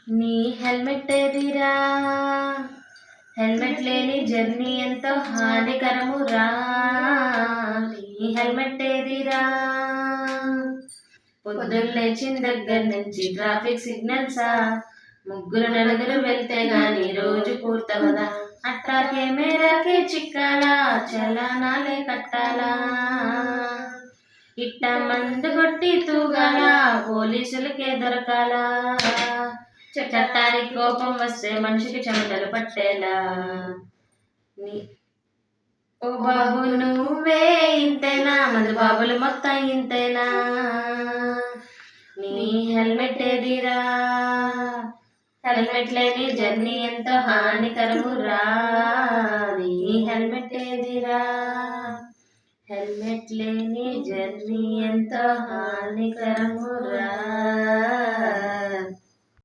నీ హెల్మెట్ ఏదిరా, హెల్మెట్ లేని జర్నీ ఎంతో హానికరమురా. నీ హెల్మెట్ ఏదిరా, పొద్దున్న లేచిన దగ్గర నుంచి ట్రాఫిక్ సిగ్నల్సా, ముగ్గురు నలుగురు వెళ్తే గాని రోజు పూర్తవదా. అట్టా కెమెరాకే చిక్కాలా, చలానాలే కట్టాలా. ఇట్ట మందు కొట్టి తూగాల, పోలీసులకే దొరకాలా. చట్టానికి కోపం వస్తే మనిషికి చెమటలు పట్టేలా. ఓ బాబు నువ్వే ఇంతేనా, మందు బాబులు మొత్తం ఇంతేనా. నీ హెల్మెట్ ఏదిరా, హెల్మెట్ లేని జర్నీ ఎంతో హానికరమురా. నీ హెల్మెట్ ఏదిరా, హెల్మెట్ లేని జర్నీ ఎంతో హానికరమురా.